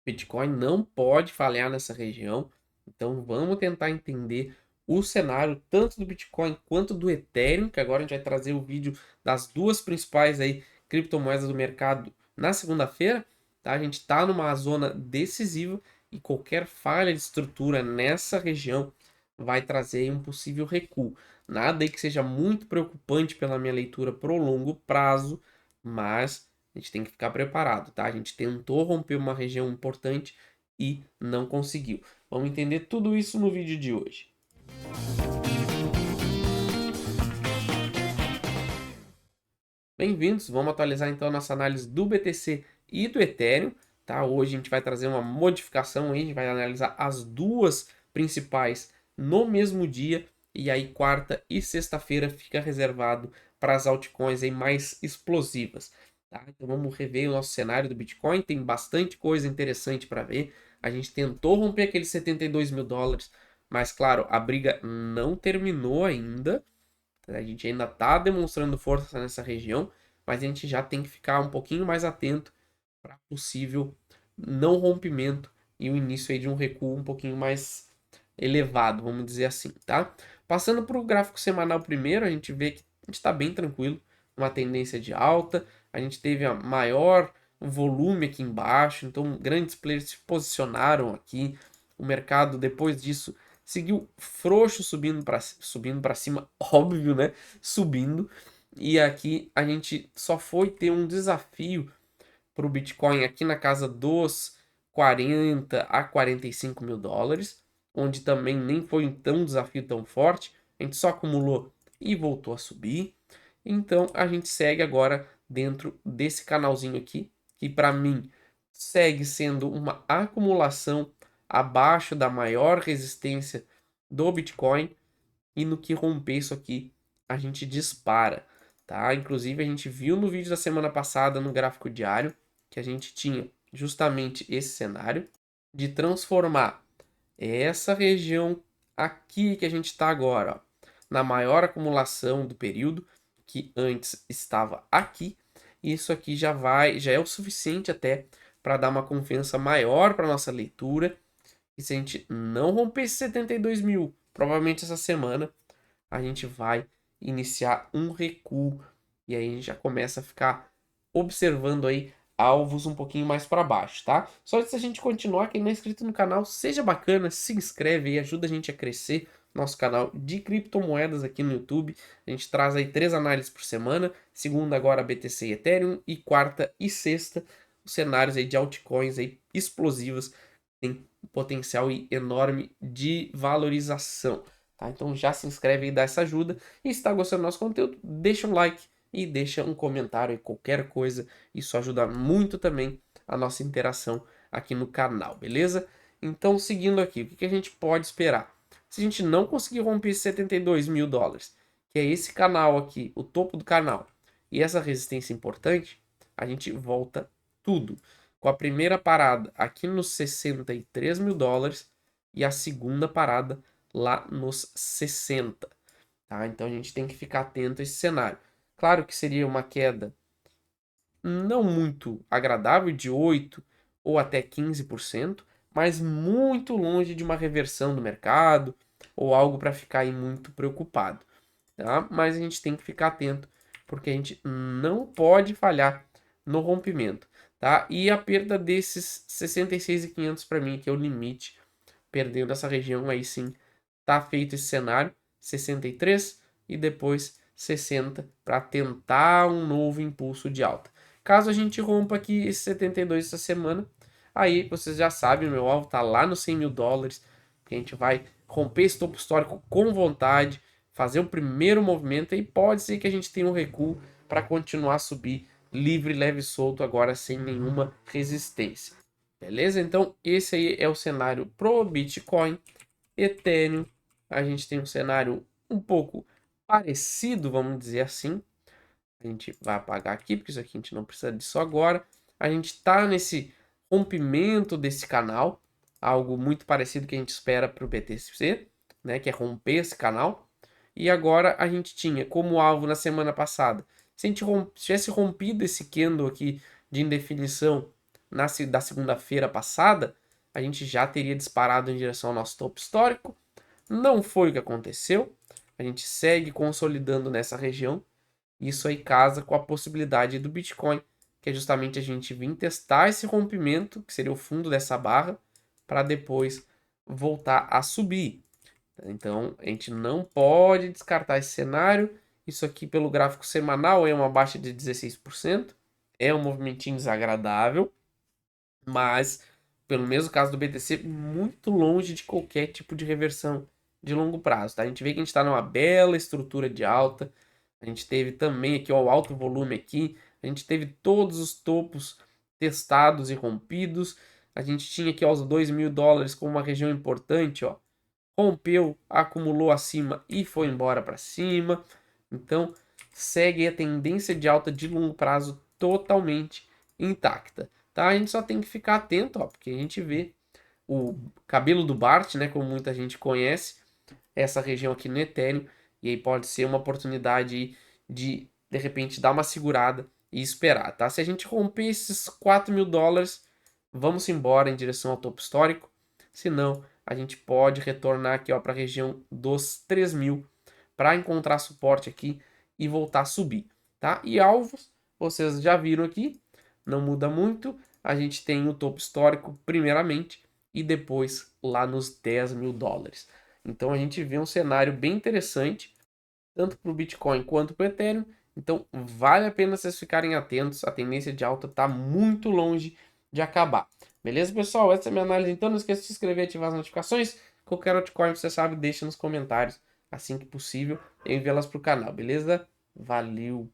Bitcoin não pode falhar nessa região, então vamos tentar entender o cenário tanto do Bitcoin quanto do Ethereum, que agora a gente vai trazer o vídeo das duas principais aí criptomoedas do mercado na segunda-feira, tá? A gente está numa zona decisiva e qualquer falha de estrutura nessa região vai trazer aí um possível recuo. Nada aí que seja muito preocupante pela minha leitura pro longo prazo, mas a gente tem que ficar preparado, tá? A gente tentou romper uma região importante e não conseguiu. Vamos entender tudo isso no vídeo de hoje. Bem-vindos, vamos atualizar então a nossa análise do BTC e do Ethereum, tá? Hoje a gente vai trazer uma modificação aí, a gente vai analisar as duas principais no mesmo dia e aí quarta e sexta-feira fica reservado para as altcoins aí mais explosivas, tá? Então vamos rever o nosso cenário do Bitcoin, tem bastante coisa interessante para ver. A gente tentou romper aqueles 72 mil dólares, mas claro, a briga não terminou ainda. A gente ainda está demonstrando força nessa região, mas a gente já tem que ficar um pouquinho mais atento para possível não rompimento e o início aí de um recuo um pouquinho mais elevado, vamos dizer assim, tá? Passando para o gráfico semanal primeiro, a gente vê que a gente está bem tranquilo, uma tendência de alta, a gente teve a maior volume aqui embaixo, então grandes players se posicionaram aqui, o mercado depois disso seguiu frouxo subindo para cima, óbvio, né? Subindo. E aqui a gente só foi ter um desafio para o Bitcoin aqui na casa dos 40 a 45 mil dólares, onde também nem foi um desafio tão forte, a gente só acumulou e voltou a subir. Então a gente segue agora dentro desse canalzinho aqui, que para mim segue sendo uma acumulação abaixo da maior resistência do Bitcoin, e no que romper isso aqui a gente dispara, tá? Inclusive a gente viu no vídeo da semana passada no gráfico diário que a gente tinha justamente esse cenário de transformar essa região aqui que a gente está agora, ó, na maior acumulação do período, que antes estava aqui, e isso aqui já é o suficiente até para dar uma confiança maior para nossa leitura. E se a gente não romper esses 72 mil, provavelmente essa semana, a gente vai iniciar um recuo. E aí a gente já começa a ficar observando aí alvos um pouquinho mais para baixo, tá? Só antes da gente continuar, quem não é inscrito no canal, seja bacana, se inscreve aí, ajuda a gente a crescer nosso canal de criptomoedas aqui no YouTube. A gente traz aí 3 análises por semana, segunda agora BTC e Ethereum e quarta e sexta os cenários aí de altcoins aí explosivas, tem potencial enorme de valorização. Tá? Então já se inscreve e dá essa ajuda. E se está gostando do nosso conteúdo, deixa um like e deixa um comentário e qualquer coisa. Isso ajuda muito também a nossa interação aqui no canal, beleza? Então, seguindo aqui, o que a gente pode esperar? Se a gente não conseguir romper esses 72 mil dólares, que é esse canal aqui, o topo do canal, e essa resistência importante, a gente volta tudo. Com a primeira parada aqui nos 63 mil dólares e a segunda parada lá nos 60, tá? Então a gente tem que ficar atento a esse cenário. Claro que seria uma queda não muito agradável, de 8 ou até 15%, mas muito longe de uma reversão do mercado ou algo para ficar aí muito preocupado, tá? Mas a gente tem que ficar atento, porque a gente não pode falhar no rompimento, tá? E a perda desses 66.500 para mim, que é o limite, perdendo essa região aí sim, tá feito esse cenário, 63 e depois 60 para tentar um novo impulso de alta. Caso a gente rompa aqui esse 72 essa semana, aí vocês já sabem, meu alvo tá lá nos 100 mil dólares, que a gente vai romper esse topo histórico com vontade, fazer o primeiro movimento e pode ser que a gente tenha um recuo para continuar a subir livre, leve e solto agora sem nenhuma resistência. Beleza? Então esse aí é o cenário pro Bitcoin. Ethereum, a gente tem um cenário um pouco parecido, vamos dizer assim. A gente vai apagar aqui, porque isso aqui a gente não precisa disso agora. A gente está nesse rompimento desse canal, algo muito parecido que a gente espera para o BTC, né, que é romper esse canal. E agora a gente tinha como alvo na semana passada, se a gente tivesse rompido esse candle aqui de indefinição da segunda-feira passada, a gente já teria disparado em direção ao nosso topo histórico. Não foi o que aconteceu. A gente segue consolidando nessa região. Isso aí casa com a possibilidade do Bitcoin, que é justamente a gente vir testar esse rompimento, que seria o fundo dessa barra, para depois voltar a subir. Então, a gente não pode descartar esse cenário. Isso aqui, pelo gráfico semanal, é uma baixa de 16%. É um movimentinho desagradável, mas, pelo mesmo caso do BTC, muito longe de qualquer tipo de reversão de longo prazo. Tá? A gente vê que a gente está numa bela estrutura de alta. A gente teve também aqui ó, o alto volume aqui. A gente teve todos os topos testados e rompidos. A gente tinha aqui ó, os $2.000 como uma região importante, ó. Rompeu, acumulou acima e foi embora para cima. Então, segue a tendência de alta de longo prazo totalmente intacta, tá? A gente só tem que ficar atento, ó, porque a gente vê o cabelo do Bart, né, como muita gente conhece, essa região aqui no Ethereum, e aí pode ser uma oportunidade de repente dar uma segurada e esperar, tá? Se a gente romper esses $4.000, vamos embora em direção ao topo histórico. Se não, a gente pode retornar aqui para a região dos 3.000 para encontrar suporte aqui e voltar a subir, tá? E alvos, vocês já viram aqui, não muda muito. A gente tem o topo histórico primeiramente e depois lá nos $10.000. Então a gente vê um cenário bem interessante, tanto para o Bitcoin quanto para o Ethereum. Então vale a pena vocês ficarem atentos, a tendência de alta está muito longe de acabar. Beleza, pessoal? Essa é a minha análise. Então não esqueça de se inscrever e ativar as notificações. Qualquer altcoin, você sabe, deixa nos comentários. Assim que possível, eu envio elas para o canal, beleza? Valeu!